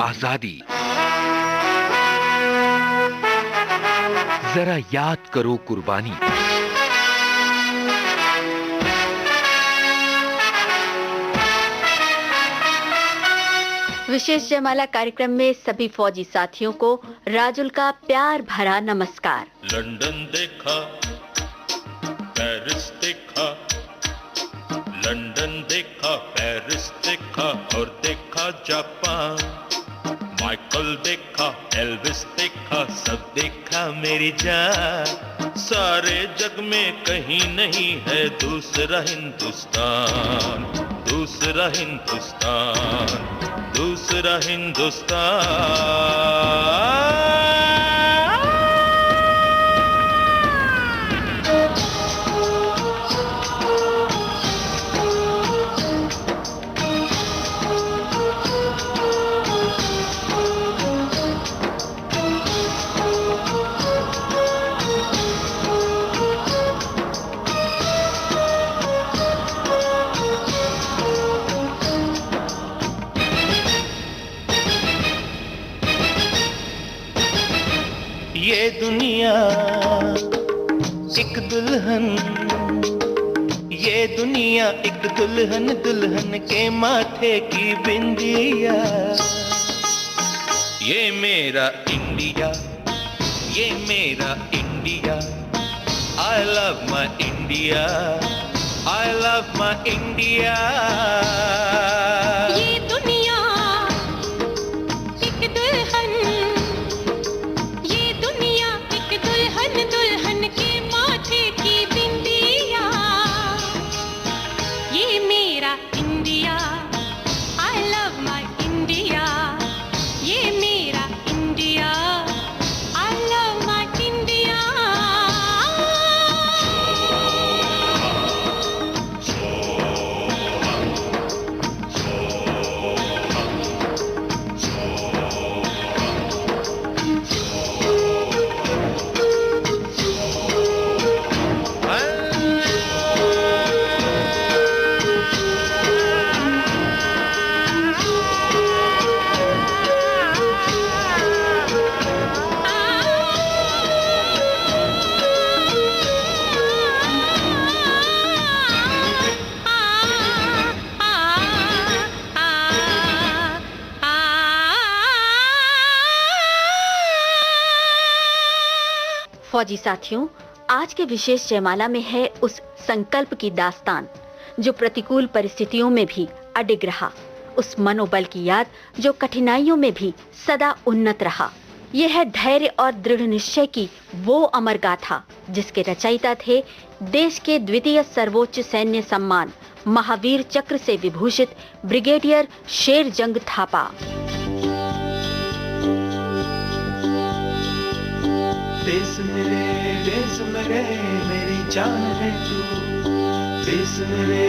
आजादी। जरा याद करो कुर्बानी। विशेष जयमाला कार्यक्रम में सभी फौजी साथियों को राजुल का प्यार भरा नमस्कार। लंदन देखा, पेरिस देखा, लंदन देखा, पेरिस देखा और देखा जापान। माइकल देखा, एल्विस देखा, सब देखा मेरी जान। सारे जग में कहीं नहीं है दूसरा हिंदुस्तान, दूसरा हिंदुस्तान, दूसरा हिंदुस्तान। ये दुनिया एक दुल्हन, ये दुनिया एक दुल्हन, दुल्हन के माथे की बिंदिया। ये मेरा इंडिया, ये मेरा India. I love my India, I love my India। ये दुनिया एक दुल्हन, ये दुनिया एक दुल्हन, दुल्हन के माथे की बिंदिया। ये मेरा India, I love my India। ये मेरा India, I love my India। फौजी साथियों, आज के विशेष जयमाला में है उस संकल्प की दास्तान जो प्रतिकूल परिस्थितियों में भी अडिग रहा, उस मनोबल की याद जो कठिनाइयों में भी सदा उन्नत रहा। यह है धैर्य और दृढ़ निश्चय की वो अमर गाथा जिसके रचयिता थे देश के द्वितीय सर्वोच्च सैन्य सम्मान महावीर चक्र से विभूषित ब्रिगेडियर शेरजंग थापा। देश मेरे मेरी जान है तू। देश मेरे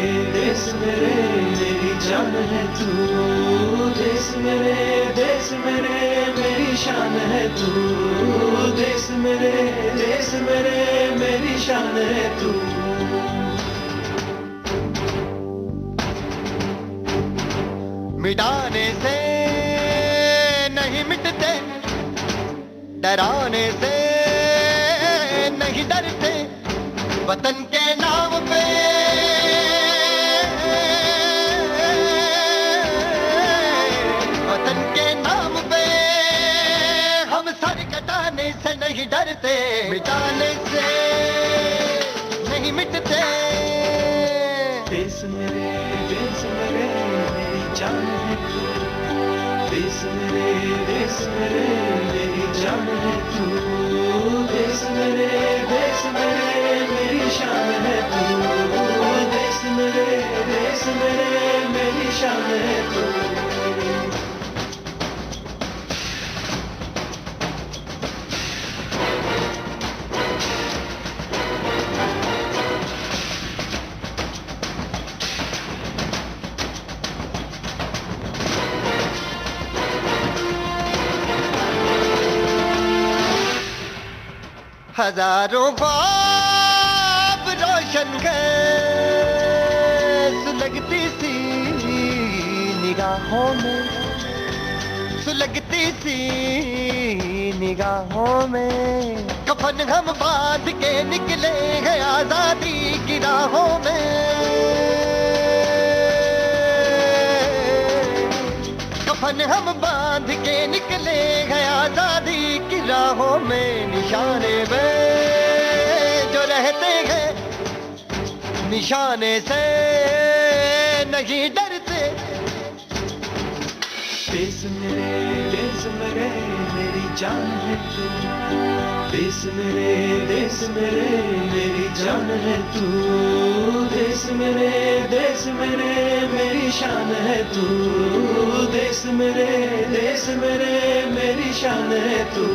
मेरी जान है तू। देश मेरे मेरी शान है तू। देश मेरे मेरी शान है तू। मिटाने से नहीं मिटते, डराने से नहीं डरते, वतन के नाम पे वतन के नाम पे हम सर कटाने से नहीं डरते, मिटाने से नहीं मिटते। देश मेरे मेरी जान है तू। देश मेरे मेरी जान है तू। देश मेरे मेरी शान है तू। देश मेरे मेरी शान है तू। हजारों ख्वाब रोशन सुलगती सी निगाहों में, लगती सी निगाहों में, कफन हम बांध के निकले हैं आजादी की राहों में। कफन हम बांध के निकले हैं आजादी की राहों में। निशाने में जो रहते हैं निशाने से नहीं डरते। देश मेरे मेरी जान है तू। देश मेरे मेरी जान है तू। देश मेरे मेरी शान है तू। देश मेरे मेरी शान है तू।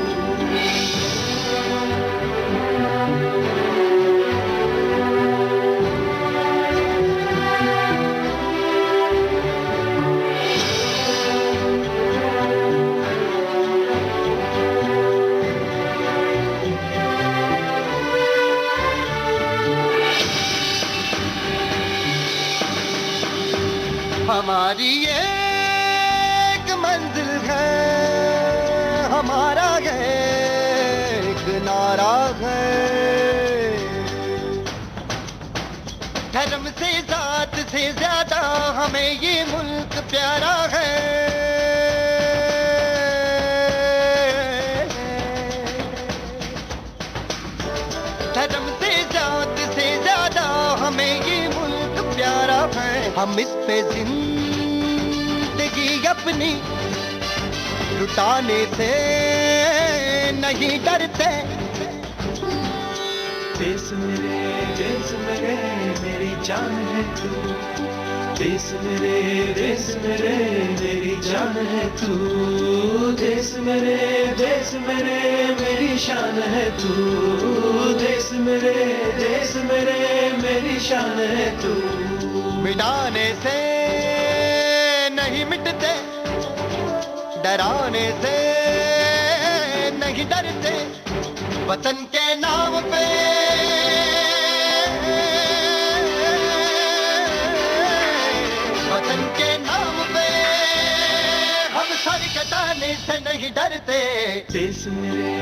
हमारी एक मंजिल है, हमारा एक नारा है। धर्म से जात से ज्यादा हमें ये मुल्क प्यारा है। धर्म से जात से ज्यादा हमें ये मुल्क प्यारा है। हम इस पे जिंदगी अपनी लुटाने से नहीं डरते। देश मेरे मेरी जान है तू। देश मेरे मेरी जान है तू। देश मेरे मेरी शान है तू। देश मेरे मेरी शान है तू। मिटाने से नहीं मिटते, डराने से नहीं डरते। वतन के नाम पे वतन के नाम पे हम सर कटाने से नहीं डरते। देश मेरे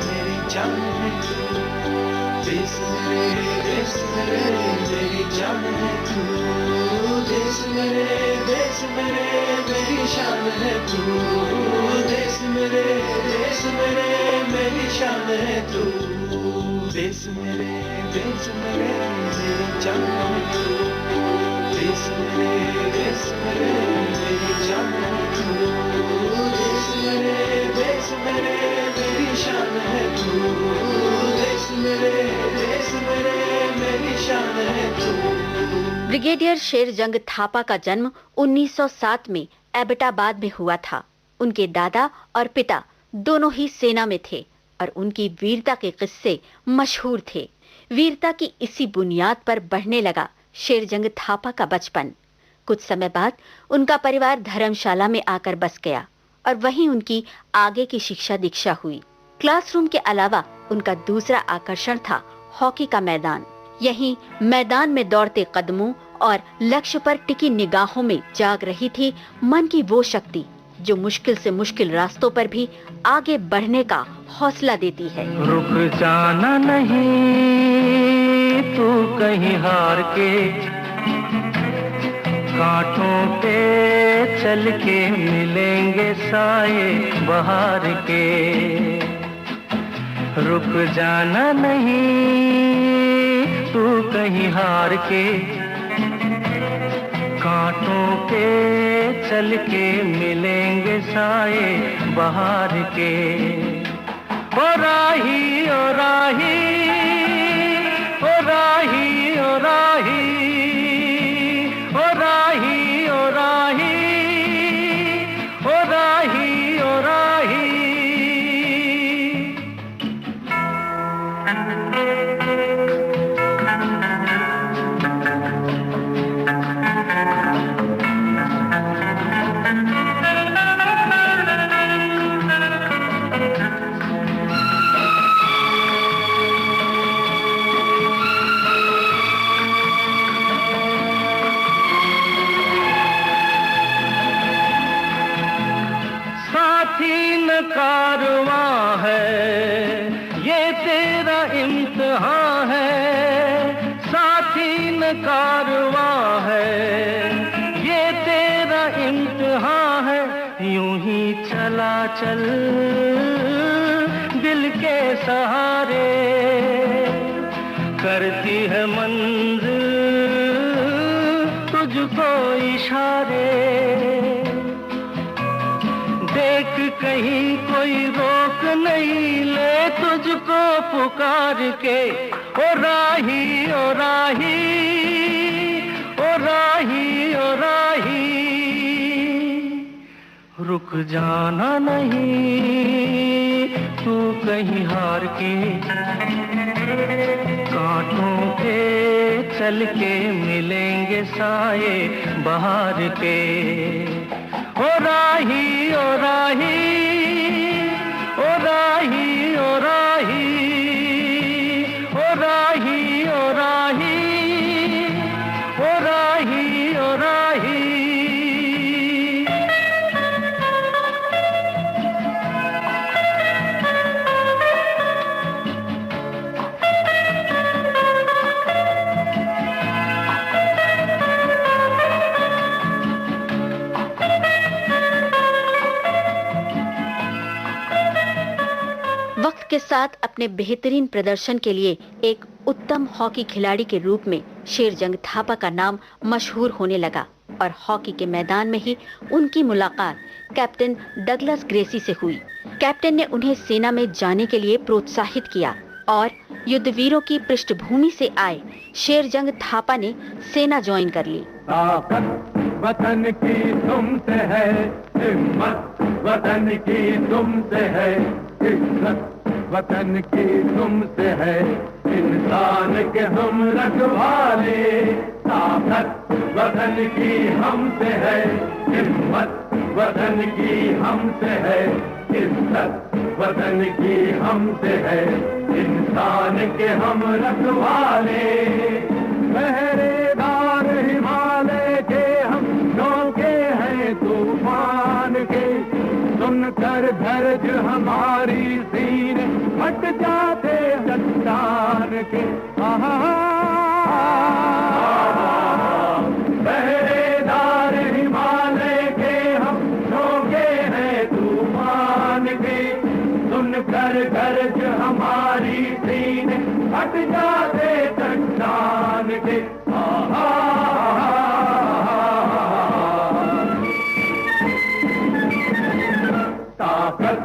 मेरी जान है तू। देश मेरे मेरी जान है तू। देश मेरे मेरी शान है तू। देश मेरे मेरी शान है तू। देश मेरे मेरी जान है तू। देश मेरे मेरी जान है तू। देश मेरे मेरी शान है तू। देश मेरे मेरी शान है तू। ब्रिगेडियर शेरजंग थापा का जन्म 1907 में एबटाबाद में हुआ था। उनके दादा और पिता दोनों ही सेना में थे और उनकी वीरता के किस्से मशहूर थे। वीरता की इसी बुनियाद पर बढ़ने लगा शेरजंग थापा का बचपन। कुछ समय बाद उनका परिवार धर्मशाला में आकर बस गया और वहीं उनकी आगे की शिक्षा दीक्षा हुई। क्लासरूम के अलावा उनका दूसरा आकर्षण था हॉकी का मैदान। यहीं मैदान में दौड़ते कदमों और लक्ष्य पर टिकी निगाहों में जाग रही थी मन की वो शक्ति जो मुश्किल से मुश्किल रास्तों पर भी आगे बढ़ने का हौसला देती है। रुक जाना नहीं तू कहीं हार के, कांटों पे चल के मिलेंगे साए बहार के। रुक जाना नहीं तू कहीं हार के, कांटों पे चल के मिलेंगे साए बहार के। ओ राही ओ राही ओ राही ओ राही ओ राही ओ राही ओ राही ओ राही। साथी न कारवां है, ये तेरा इम्तिहान है। साथी न कारवां है, ये तेरा इम्तिहान है। यूं ही चला चल दिल के सहारे, करती है मंजिल तुझको इशारे। देख कहीं कोई रोक नहीं ले तुझको पुकार के, ओ राही ओ राही ओ राही ओ राही। रुक जाना नहीं तू कहीं हार के, कांटों के चल के मिलेंगे साए बहार के। ओ राही ओ राही ओ राही ओ राही ओ राही ओ राही ओ राही ओ राही। वक्त के साथ अपने बेहतरीन प्रदर्शन के लिए एक उत्तम हॉकी खिलाड़ी के रूप में शेरजंग थापा का नाम मशहूर होने लगा और हॉकी के मैदान में ही उनकी मुलाकात कैप्टन डगलस ग्रेसी से हुई। कैप्टन ने उन्हें सेना में जाने के लिए प्रोत्साहित किया और युद्धवीरों की पृष्ठभूमि से आए शेरजंग थापा ने सेना ज्वाइन कर ली। ताकत वतन की तुमसे है, हिम्मत वतन की तुमसे है, इज्जत वतन की तुमसे है, इंसान के हम रखवाले। ताकत वतन की हमसे है, हिम्मत वतन की हमसे है, इज्जत वतन की हमसे है, इंसान के हम रखवाले। पहरेदार हिमालय के हम नौके हैं तूफान के, सुनकर धर्ज हमारी सीने फट जाते चट्टान के। पहरेदार हिमालय के हम नौके हैं तूफान के, सुनकर धर्ज हमारी सीने फट जाते चट्टान के। ताकत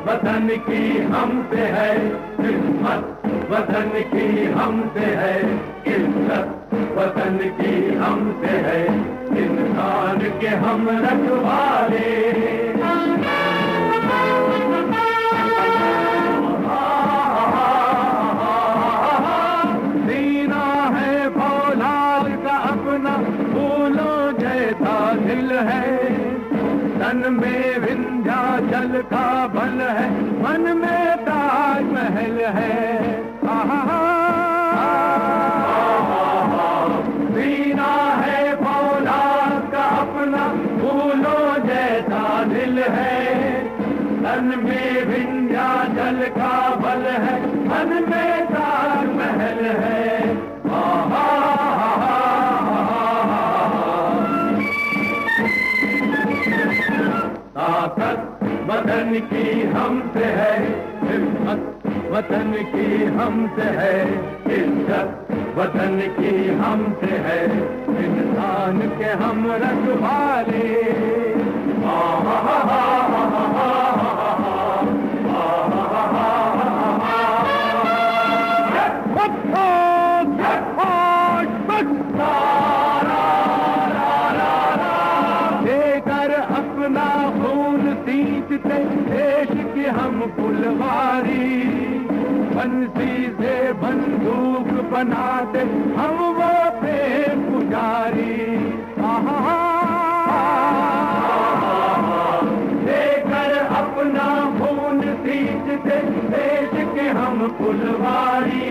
वतन की हमसे है, हिम्मत वतन की हमसे है, इज्जत वतन की हमसे है, इंसान के हम रखवाले। सीना है फौलाद का अपना, फूलों जैसा दिल है, तन में विंध्याचल का बल है, मन में ताजमहल है। सीना है फौलाद का अपना, फूलों जैसा दिल है, तन में विंध्याचल का बल है, मन में ताजमहल है। ताकत वतन की हमसे है, हिम्मत वतन की हमसे है, इज्जत वतन की हमसे है, इंसान के हम रखवाले। देकर अपना खून सींचते देश की हम फुलवारी, बंसी से बंदूक बनाते हम वो प्रेम पुजारी। देकर अपना खून सींचते देश के हम फुलवारी,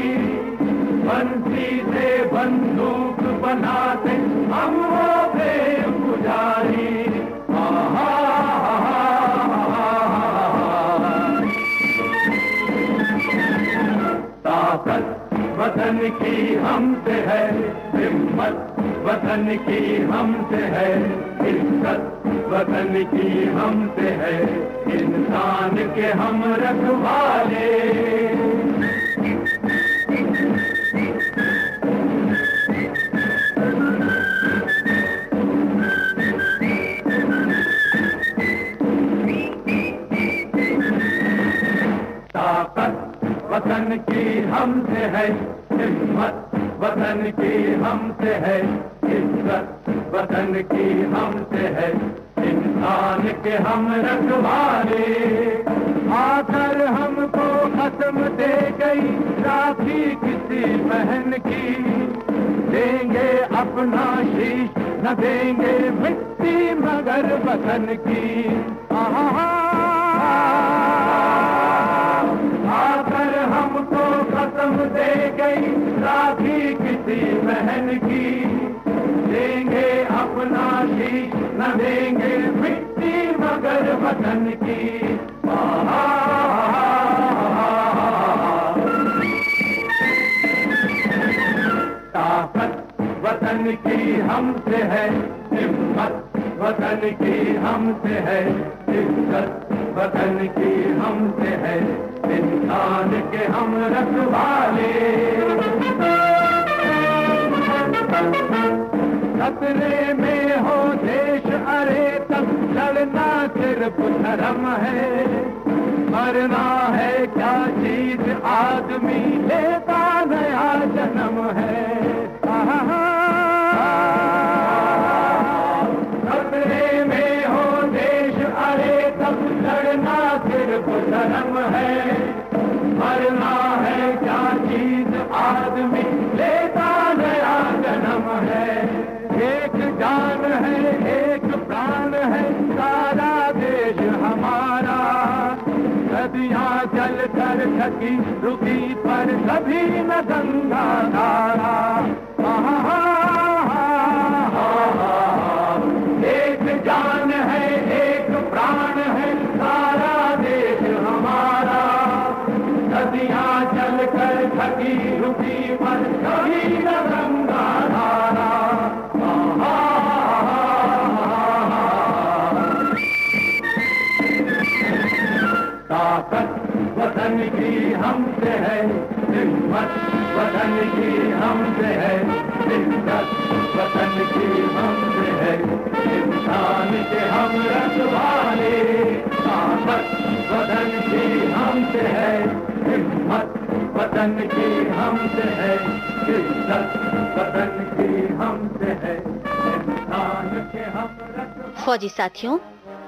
बंसी से बंदूक बनाते हम वो प्रेम पुजारी। हमसे है, हिम्मत वतन की हमसे है, इज्जत वतन की हमसे है, इंसान के हम रखवाले। ताकत वतन की हमसे है, हिम्मत वतन की हमसे है, इज्जत वतन की हमसे है, इंसान के हम रखवाले। आकर हमको खत्म दे गई राखी किसी बहन की, देंगे अपना शीश न देंगे मिट्टी मगर वतन की। आकर हमको कसम दे गई राखी किसी बहन की, देंगे अपना शीश न देंगे मिट्टी मगर वतन की। ताकत वतन की हमसे है, हिम्मत वतन की हमसे है, इज्जत वतन की हमसे है, इंसान के हम रखवाले। खतरे में हो देश अरे तब लड़ना सिर्फ धर्म है, मरना है क्या चीज आदमी लेता नया जन्म है। खतरे में हो देश अरे तब लड़ना सिर्फ धर्म है, मरना है क्या चीज आदमी लेता नया जन्म है। एक जान है एक प्राण है सारा देश हमारा, नदियां जल कर थकी रुकी पर कभी न गंगा धारा। एक जान है एक प्राण है सारा देश हमारा, नदियां जल कर थकी रुकी पर कभी न गंगा धारा। ताकत वतन की हमसे है, हिम्मत वतन की हमसे है, इज्जत वतन की हमसे है, इंसान के हम रखवाले। ताकत वतन की हमसे है, हिम्मत वतन की हमसे है, इज्जत वतन की हमसे है, इंसान के हम रखवाले। फौजी साथियों,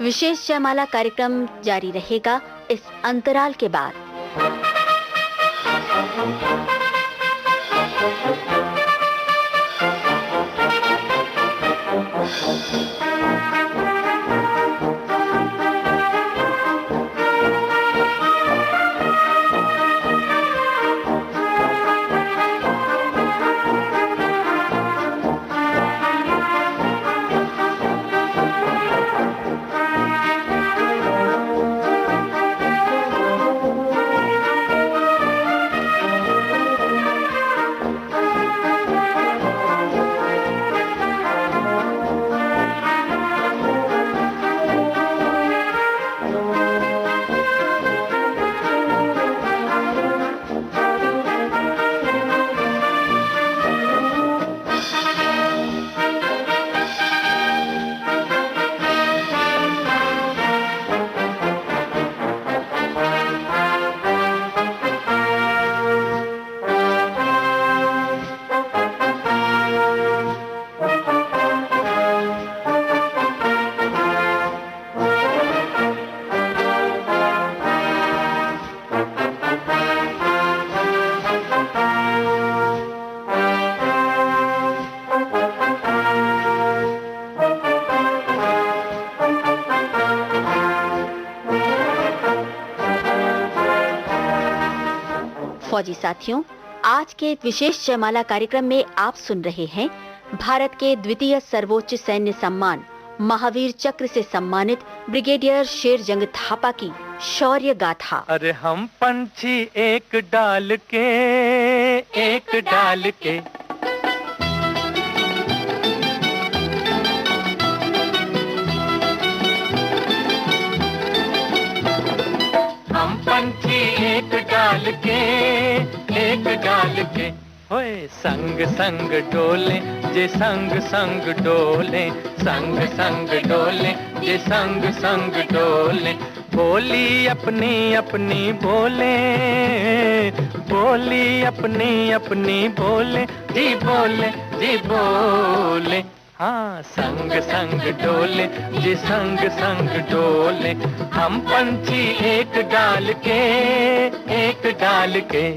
विशेष जयमाला कार्यक्रम जारी रहेगा इस अंतराल के बाद। फौजी साथियों, आज के विशेष जयमाला कार्यक्रम में आप सुन रहे हैं भारत के द्वितीय सर्वोच्च सैन्य सम्मान महावीर चक्र से सम्मानित ब्रिगेडियर शेरजंग थापा की शौर्य गाथा। अरे हम पंछी एक डाल के एक डाल के, होए संग संग डोले जे संग संग डोले, संग संग डोले जे संग संग डोले। बोली अपनी अपनी बोले, बोली अपनी अपनी बोले, जी बोले जी बोले। हाँ संग संग डोले जी संग संग डोले, हम पंछी एक डाल के, एक डाल के।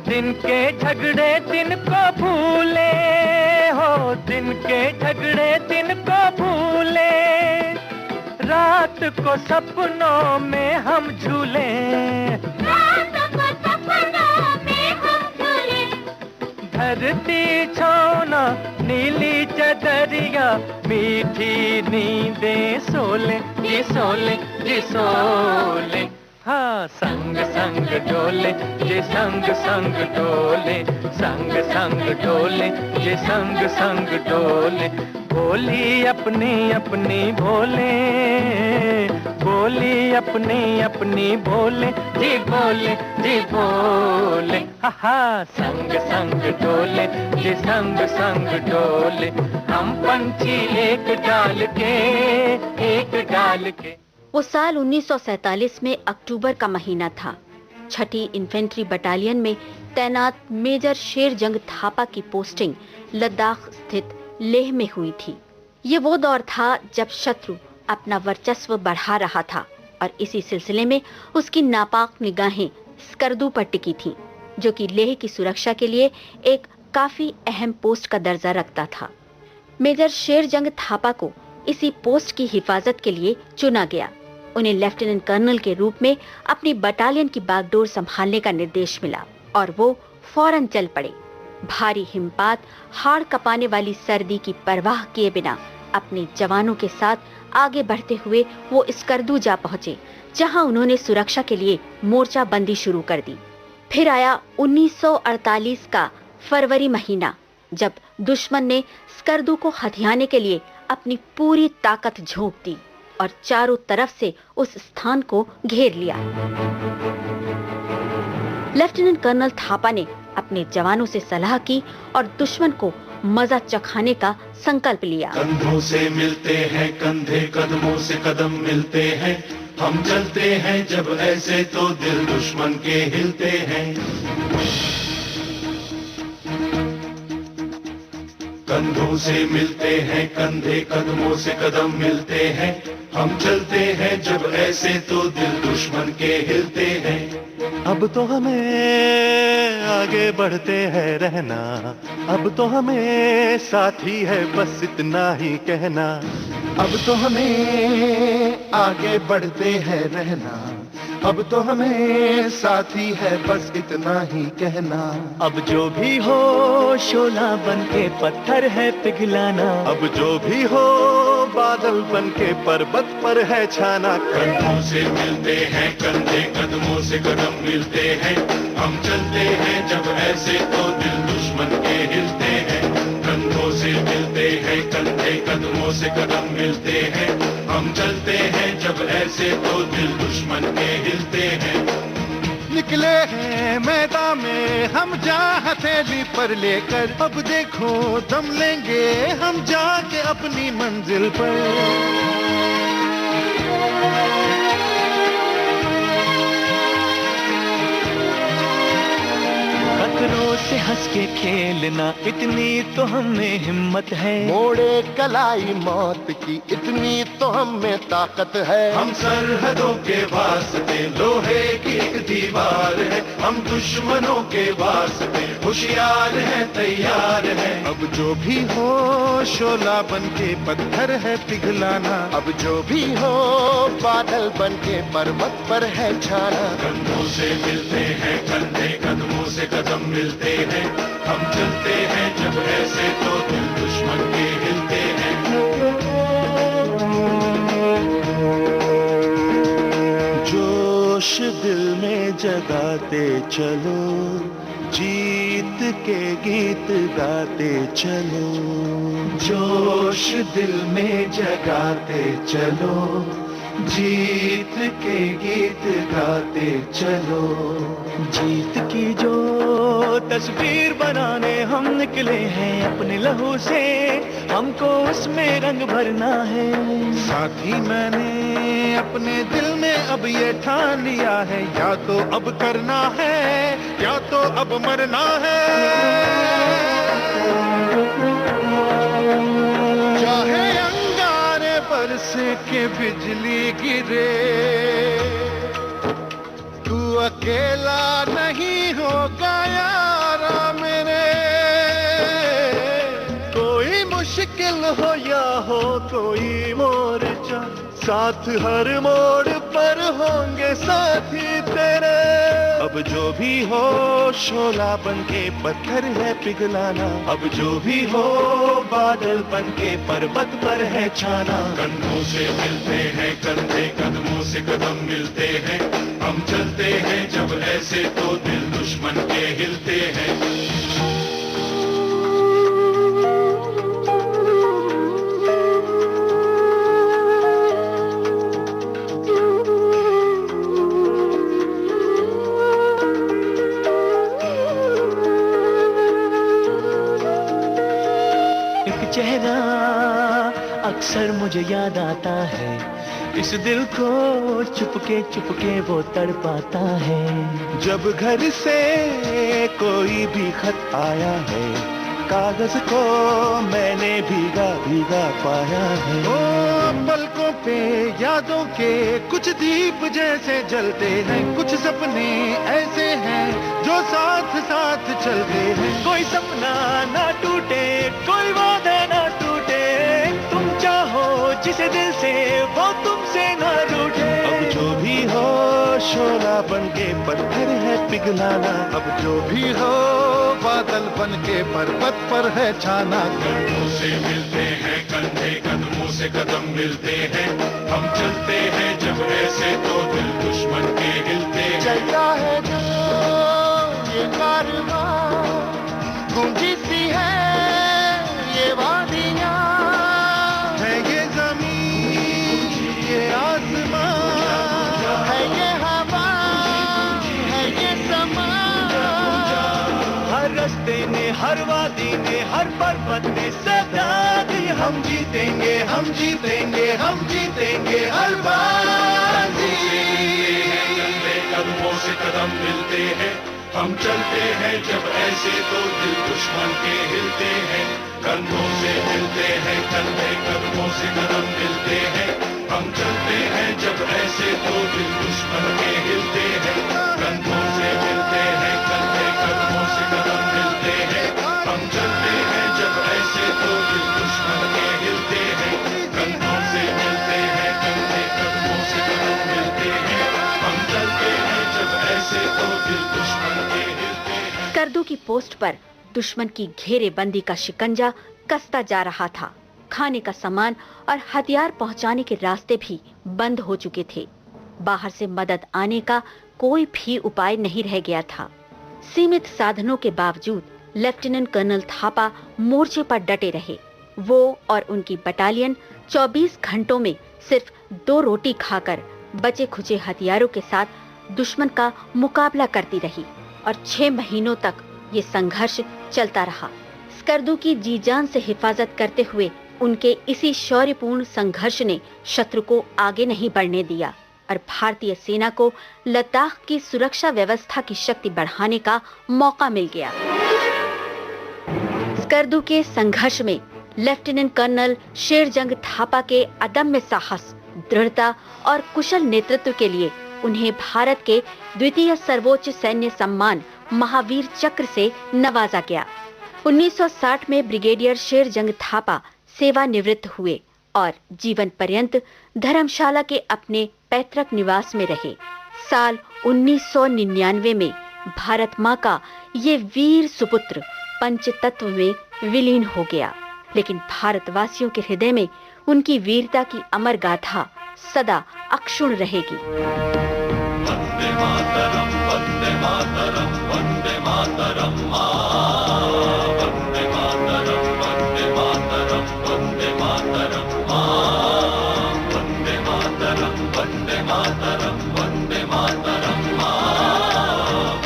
दिन के झगड़े दिन को भूले हो, दिन के झगड़े दिन को भूले, रात को सपनों में हम झूले, रात को सपनों में हम झूले। धरती छाना नीली चदरिया, मीठी नींदें सोले जी सोले जी सोले। हाँ संग संग डोले जे संग संग डोले, संग संग डोले जे संग संग डोले। बोली अपनी अपनी बोले, बोली अपनी अपनी बोले, जी बोले जी बोले। हा संग संग डोले जे संग संग डोले, हम पंछी एक डाल के, एक डाल के। वो साल 1947 में अक्टूबर का महीना था। 6ठी इन्फेंट्री बटालियन में तैनात मेजर शेरजंग थापा की पोस्टिंग लद्दाख स्थित लेह में हुई थी। ये वो दौर था जब शत्रु अपना वर्चस्व बढ़ा रहा था और इसी सिलसिले में उसकी नापाक निगाहें स्कर्दू पर टिकी थीं, जो कि लेह की सुरक्षा के लिए एक काफी अहम पोस्ट का दर्जा रखता था। मेजर शेरजंग थापा को इसी पोस्ट की हिफाजत के लिए चुना गया। उन्हें लेफ्टिनेंट कर्नल के रूप में अपनी बटालियन की बागडोर संभालने का निर्देश मिला और वो फौरन चल पड़े। भारी हिमपात, हाड़ कपाने वाली सर्दी की परवाह किए बिना अपने जवानों के साथ आगे बढ़ते हुए वो स्कर्दू जा पहुंचे, जहां उन्होंने सुरक्षा के लिए मोर्चा बंदी शुरू कर दी। फिर आया 1948 का फरवरी महीना, जब दुश्मन ने स्कर्दू को हथियाने के लिए अपनी पूरी ताकत झोंक दी और चारों तरफ से उस स्थान को घेर लिया। लेफ्टिनेंट कर्नल थापा ने अपने जवानों से सलाह की और दुश्मन को मजा चखाने का संकल्प लिया। कंधों से मिलते हैं कंधे, कदमों से कदम मिलते हैं, हम चलते हैं जब ऐसे तो दिल दुश्मन के हिलते हैं। कंधों से मिलते हैं कंधे, कदमों से कदम मिलते हैं, हम चलते हैं जब ऐसे तो दिल दुश्मन के हिलते हैं। अब तो हमें आगे बढ़ते हैं रहना, अब तो हमें साथी है बस इतना ही कहना। अब तो हमें आगे बढ़ते हैं रहना, अब तो हमें साथी है बस इतना ही कहना। अब जो भी हो शोला बन के पत्थर है पिघलाना, अब जो भी हो बादल बन के पर्वत पर है छाना। कंधों से मिलते हैं कंधे, कदमों से कदम मिलते हैं, हम चलते हैं जब ऐसे तो दिल दुश्मन के हिलते हैं। कंधों से मिलते हैं कंधे, कदमों से कदम मिलते हैं, हम चलते हैं जब ऐसे तो दिल दुश्मन के हिलते हैं। निकले हैं मैदान में हम जा हथेली पर लेकर, अब देखो दम लेंगे हम जाके अपनी मंजिल पर। खतरों से हंस के खेलना इतनी तो हमें हिम्मत है, मोड़े कलाई मौत की इतनी तो हमें ताकत है। हम सरहदों के वास्ते लोहे की एक दीवार है, हम दुश्मनों के वास्ते होशियार हैं तैयार हैं। अब जो भी हो शोला बन के पत्थर है पिघलाना, अब जो भी हो बादल बन के पर्वत पर है छाना। कंधों से मिलते हैं कंधे, कदमों से कदम मिलते हैं, हम चलते हैं जब ऐसे तो दिल दुश्मन के हिलते हैं। जोश दिल में जगाते चलो, जीत के गीत गाते चलो, जोश दिल में जगाते चलो, जीत के गीत गाते चलो। जीत की जो तस्वीर बनाने हम निकले हैं अपने लहू से, हमको उसमें रंग भरना है। साथ ही मैंने अपने दिल में अब ये ठान लिया है, या तो अब करना है या तो अब मरना है। चाहे अंगारे बरसे के बिजली गिरे, तू अकेला नहीं होगा यारा मेरे। कोई मुश्किल हो या हो कोई मोर्चा, साथ हर मोड़ पर होंगे साथी तेरे। अब जो भी हो शोला बनके पत्थर है पिघलाना, अब जो भी हो बादल बनके पर्वत पर है छाना। कंधों से मिलते हैं कंधे, कदमों से कदम मिलते हैं, हम चलते हैं जब ऐसे तो दिल दुश्मन के हिलते हैं। चेहरा अक्सर मुझे याद आता है, इस दिल को चुपके वो तड़पाता है। जब घर से कोई भी खत आया है, कागज को मैंने भीगा भीगा पाया है। ओ पलकों पे यादों के कुछ दीप जैसे जलते हैं, कुछ सपने ऐसे हैं जो साथ साथ चलते हैं। कोई सपना ना टूटे, कोई वादा ना टूटे, तुम चाहो जिसे दिल से वो तुमसे ना रूठे। अब जो भी हो शोला बनके पत्थर है पिघलाना, अब जो भी हो बादल बनके पर्वत पर है छाना। कंधों से मिलते हैं कंधे, कदमों से कदम मिलते हैं, हम चलते हैं जब ऐसे तो दिल दुश्मन के हिलते हैं। चलता है जो ये कारवां, गूंजी सी है ये वादियां, है ये जमीन ये आसमां, है ये हवा है ये समा। हर रास्ते ने, हर वादी ने, हर पर्वत ने सदा दी, हम जीतेंगे हम जीतेंगे हम जीतेंगे हर बाजी। कदमों से कदम मिलते हैं, हम चलते हैं जब ऐसे तो दिल दुश्मन के हिलते हैं। कंधों से मिलते हैं कंधे, कदमों से कदम मिलते हैं, हम चलते हैं जब ऐसे तो दिल दुश्मन के हिलते हैं। कंधों से मिलते हैं कंधे, कदमों से कदम मिलते हैं, हम चलते हैं जब ऐसे तो दिल दुश्मन के हिलते हैं। कंधों से मिलते हैं कंधे, कदमों से कदम मिलते हैं, हम चलते हैं जब ऐसे तो दिल दुश्मन के हिलते हैं। स्कर्दू की पोस्ट पर दुश्मन की घेरेबंदी का शिकंजा कसता जा रहा था। खाने का सामान और हथियार पहुंचाने के रास्ते भी बंद हो चुके थे। बाहर से मदद आने का कोई भी उपाय नहीं रह गया था। सीमित साधनों के बावजूद लेफ्टिनेंट कर्नल थापा मोर्चे पर डटे रहे। वो और उनकी बटालियन 24 घंटों में सिर्फ 2 रोटी खाकर बचे खुचे हथियारों के साथ दुश्मन का मुकाबला करती रही और 6 महीनों तक ये संघर्ष चलता रहा। स्कर्दू की जी जान से हिफाजत करते हुए उनके इसी शौर्यपूर्ण संघर्ष ने शत्रु को आगे नहीं बढ़ने दिया और भारतीय सेना को लद्दाख की सुरक्षा व्यवस्था की शक्ति बढ़ाने का मौका मिल गया। स्कर्दू के संघर्ष में लेफ्टिनेंट कर्नल शेरजंग थापा के अदम्य साहस, दृढ़ता और कुशल नेतृत्व के लिए उन्हें भारत के द्वितीय सर्वोच्च सैन्य सम्मान महावीर चक्र से नवाजा गया। 1960 में ब्रिगेडियर शेरजंग थापा सेवानिवृत्त हुए और जीवन पर्यंत धर्मशाला के अपने पैतृक निवास में रहे। साल 1999 में भारत माँ का ये वीर सुपुत्र पंचतत्व में विलीन हो गया, लेकिन भारतवासियों के हृदय में उनकी वीरता की अमर गाथा सदा अक्षुण्ण रहेगी। वंदे मातरम वंदे मातरम वंदे मातरम मां वंदे मातरम वंदे मातरम वंदे मातरम मां वंदे मातरम वंदे मातरम वंदे मातरम मां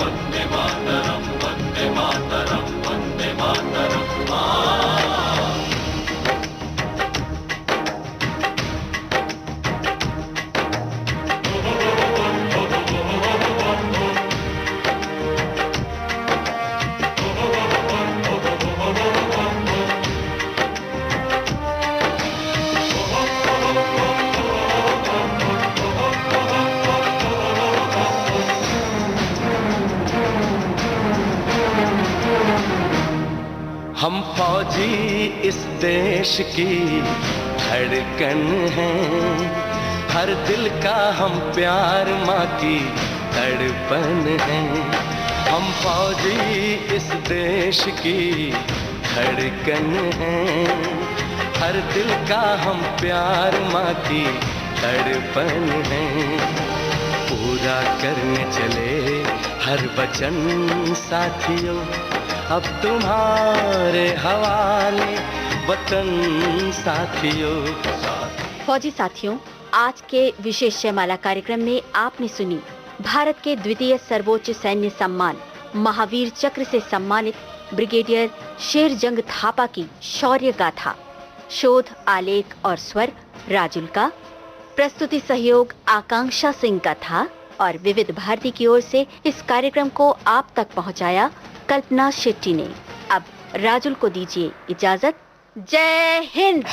वंदे मातरम वंदे मातरम वंदे मातरम मां हम फौजी इस देश की धड़कन हैं, हर दिल का हम प्यार माँ की तड़पन हैं। हम फौजी इस देश की धड़कन हैं, हर दिल का हम प्यार माँ की तड़पन हैं। पूरा करने चले हर वचन साथियों, अब तुम्हारे हवाले वतन साथियों। फौजी साथियों, आज के विशेष जयमाला कार्यक्रम में आपने सुनी भारत के द्वितीय सर्वोच्च सैन्य सम्मान महावीर चक्र से सम्मानित ब्रिगेडियर शेरजंग थापा की शौर्य गाथा। शोध, आलेख और स्वर राजुल का, प्रस्तुति सहयोग आकांक्षा सिंह का था और विविध भारती की ओर से इस कार्यक्रम को आप तक पहुंचाया कल्पना शेट्टी ने। अब राजुल को दीजिए इजाजत। जय हिंद।